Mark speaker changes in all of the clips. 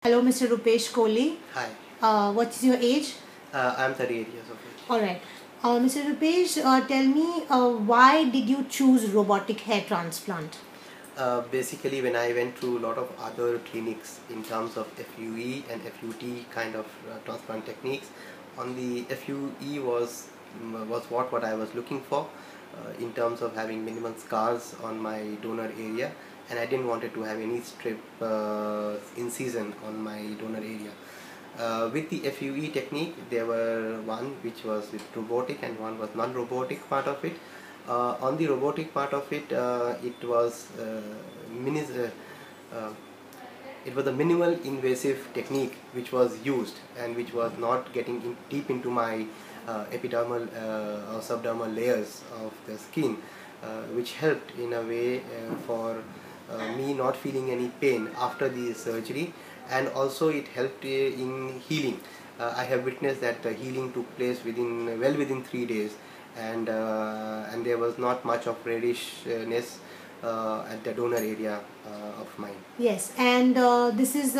Speaker 1: Hello, Mr. Rupesh Kohli.
Speaker 2: Hi,
Speaker 1: What is your age?
Speaker 2: I'm 38 years of age.
Speaker 1: All right. Mr. Rupesh, tell me why did you choose robotic hair transplant?
Speaker 2: Basically, when I went through a lot of other clinics in terms of FUE and FUT kind of transplant techniques, on the FUE was what I was looking for in terms of having minimal scars on my donor area, and I didn't want it to have any strip incision on my donor area. With the FUE technique, there were one which was with robotic and one was non-robotic part of it. On the robotic part of it, it was uh, it was a minimal invasive technique which was used and which was not getting deep into my epidermal or subdermal layers of the skin, which helped in a way for me not feeling any pain after the surgery, and also it helped in healing. I have witnessed that the healing took place within 3 days, and there was not much of reddishness at the donor area of mine.
Speaker 1: Yes, and this is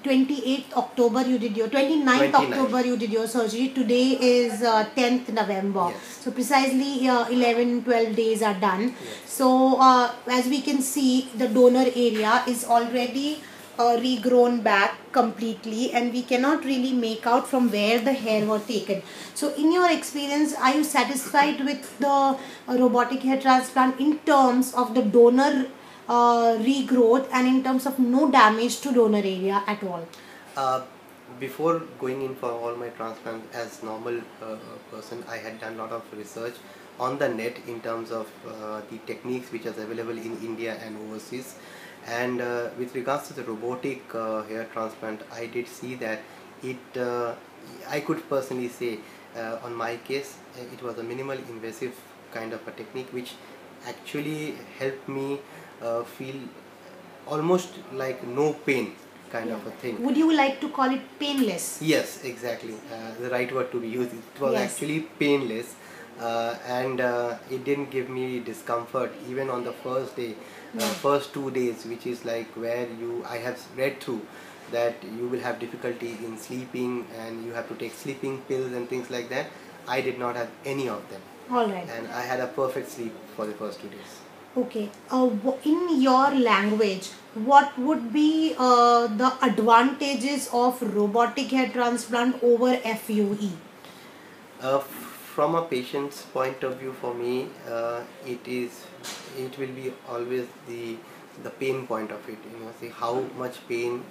Speaker 1: 28th October you did your 29th
Speaker 2: 29.
Speaker 1: October you did your surgery. Today is 10th November.
Speaker 2: Yes.
Speaker 1: So precisely 11-12 days are done.
Speaker 2: Yes.
Speaker 1: So as we can see, the donor area is already regrown back completely, and we cannot really make out from where the hair were taken. So in your experience, are you satisfied with the robotic hair transplant in terms of the donor regrowth and in terms of no damage to donor area at all?
Speaker 2: Uh, Before going in for all my transplants as normal person, I had done a lot of research on the net in terms of the techniques which are available in India and overseas. And with regards to the robotic hair transplant, I did see that I could personally say on my case, it was a minimal invasive kind of a technique which actually helped me feel almost like no pain kind of a thing.
Speaker 1: Would you like to call it painless?
Speaker 2: Yes, exactly. The right word to be used. It was
Speaker 1: Yes.
Speaker 2: actually painless, and it didn't give me discomfort even on the first day, first 2 days, which is like where I have read through that you will have difficulty in sleeping and you have to take sleeping pills and things like that. I did not have any of them,
Speaker 1: All right.
Speaker 2: and I had a perfect sleep for the first 2 days.
Speaker 1: Okay. In your language, what would be the advantages of robotic hair transplant over FUE?
Speaker 2: From a patient's point of view, for me, it will be always the pain point of it. See how much pain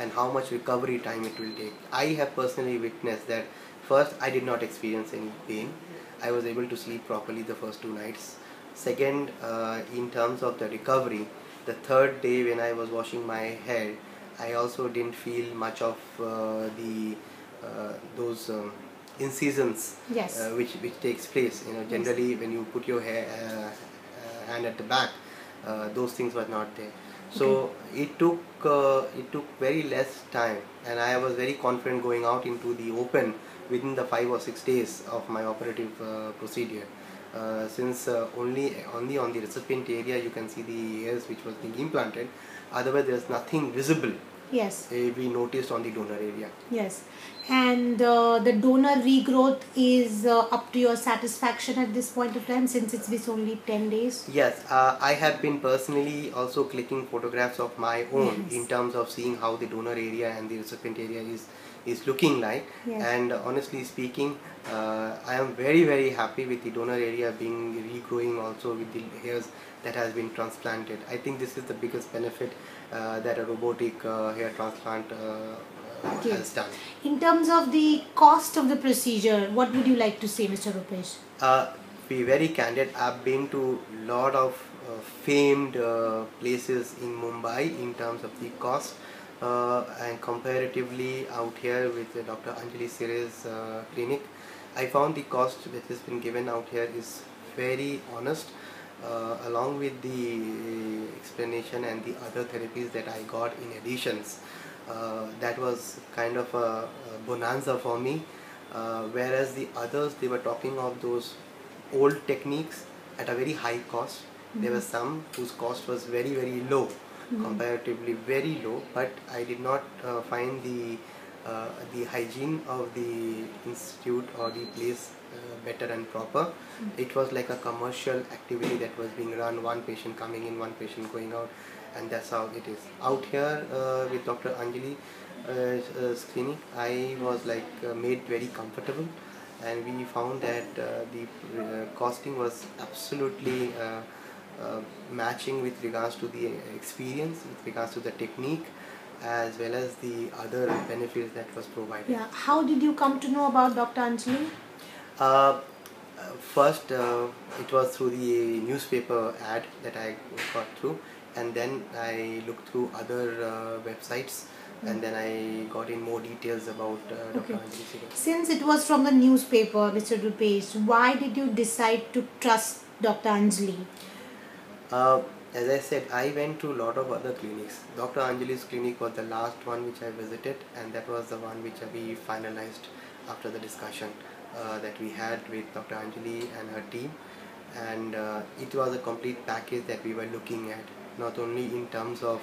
Speaker 2: and how much recovery time it will take. I have personally witnessed that. First, I did not experience any pain. I was able to sleep properly the first 2 nights. Second, in terms of the recovery, the third day when I was washing my hair, I also didn't feel much of the those incisions,
Speaker 1: Yes.
Speaker 2: which takes place. Generally when you put your hand at the back, those things were not there. So it took very less time, and I was very confident going out into the open within the 5 or 6 days of my operative procedure. Since only on the recipient area you can see the hairs which was being implanted, otherwise there's nothing visible.
Speaker 1: Yes.
Speaker 2: We noticed on the donor area.
Speaker 1: Yes. And the donor regrowth is up to your satisfaction at this point of time, since it's been only 10 days?
Speaker 2: Yes, I have been personally also clicking photographs of my own.
Speaker 1: Yes.
Speaker 2: In terms of seeing how the donor area and the recipient area is looking like.
Speaker 1: Yes.
Speaker 2: And honestly speaking, I am very happy with the donor area being regrowing also with the hairs that has been transplanted. I think this is the biggest benefit that a robotic hair transplant has done.
Speaker 1: In terms of the cost of the procedure, what would you like to say, Mr. Rupesh?
Speaker 2: Be very candid, I've been to a lot of famed places in Mumbai in terms of the cost, and comparatively out here with Dr. Anjali Sire's clinic, I found the cost that has been given out here is very honest, along with the explanation and the other therapies that I got in additions. That was kind of a bonanza for me. Whereas the others, they were talking of those old techniques at a very high cost. There were some whose cost was very low, comparatively very low, but I did not find the hygiene of the institute or the place better and proper. It was like a commercial activity that was being run, one patient coming in, one patient going out, and that's how it is. Out here with Dr. Anjali clinic, I was like made very comfortable, and we found that the costing was absolutely matching with regards to the experience, with regards to the technique, as well as the other benefits that was provided.
Speaker 1: Yeah. How did you come to know about Dr. Anjali?
Speaker 2: Uh, First, it was through the newspaper ad that I got through, and then I looked through other websites, and then I got in more details about Dr. Anjali Sehgal.
Speaker 1: Since it was from the newspaper, Mr. Rupesh, why did you decide to trust Dr. Anjali?
Speaker 2: As I said, I went to a lot of other clinics. Dr. Anjali's clinic was the last one which I visited, and that was the one which we finalized after the discussion that we had with Dr. Anjali and her team. And it was a complete package that we were looking at, not only in terms of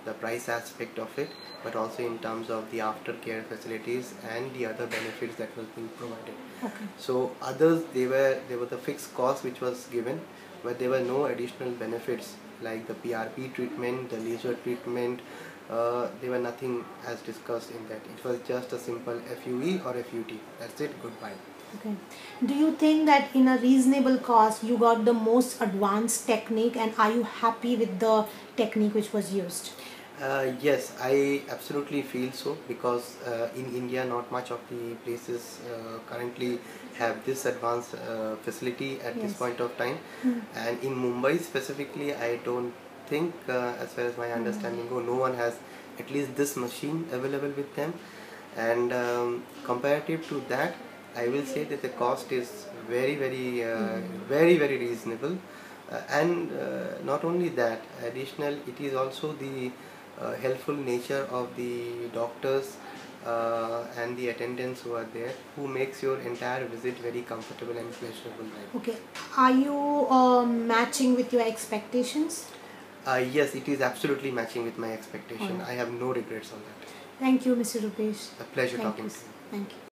Speaker 2: the price aspect of it, but also in terms of the aftercare facilities and the other benefits that was being provided.
Speaker 1: Okay.
Speaker 2: So others, they were the fixed cost which was given, but there were no additional benefits like the PRP treatment, the laser treatment. There were nothing as discussed in that. It was just a simple FUE or FUT. That's it. Goodbye.
Speaker 1: Okay. Do you think that in a reasonable cost you got the most advanced technique, and are you happy with the technique which was used?
Speaker 2: Yes, I absolutely feel so, because in India not much of the places currently have this advanced facility at this point of time, and in Mumbai specifically I don't think, as far as my understanding go, no one has at least this machine available with them, and comparative to that, I will say that the cost is very very reasonable, and not only that, additional, it is also the helpful nature of the doctors and the attendants who are there, who makes your entire visit very comfortable and pleasurable.
Speaker 1: Okay. Are you matching with your expectations?
Speaker 2: Yes, it is absolutely matching with my expectation.
Speaker 1: Alright.
Speaker 2: I have no regrets on that.
Speaker 1: Thank you, Mr. Rupesh.
Speaker 2: A pleasure
Speaker 1: Thank
Speaker 2: talking
Speaker 1: you.
Speaker 2: to you.
Speaker 1: Thank you.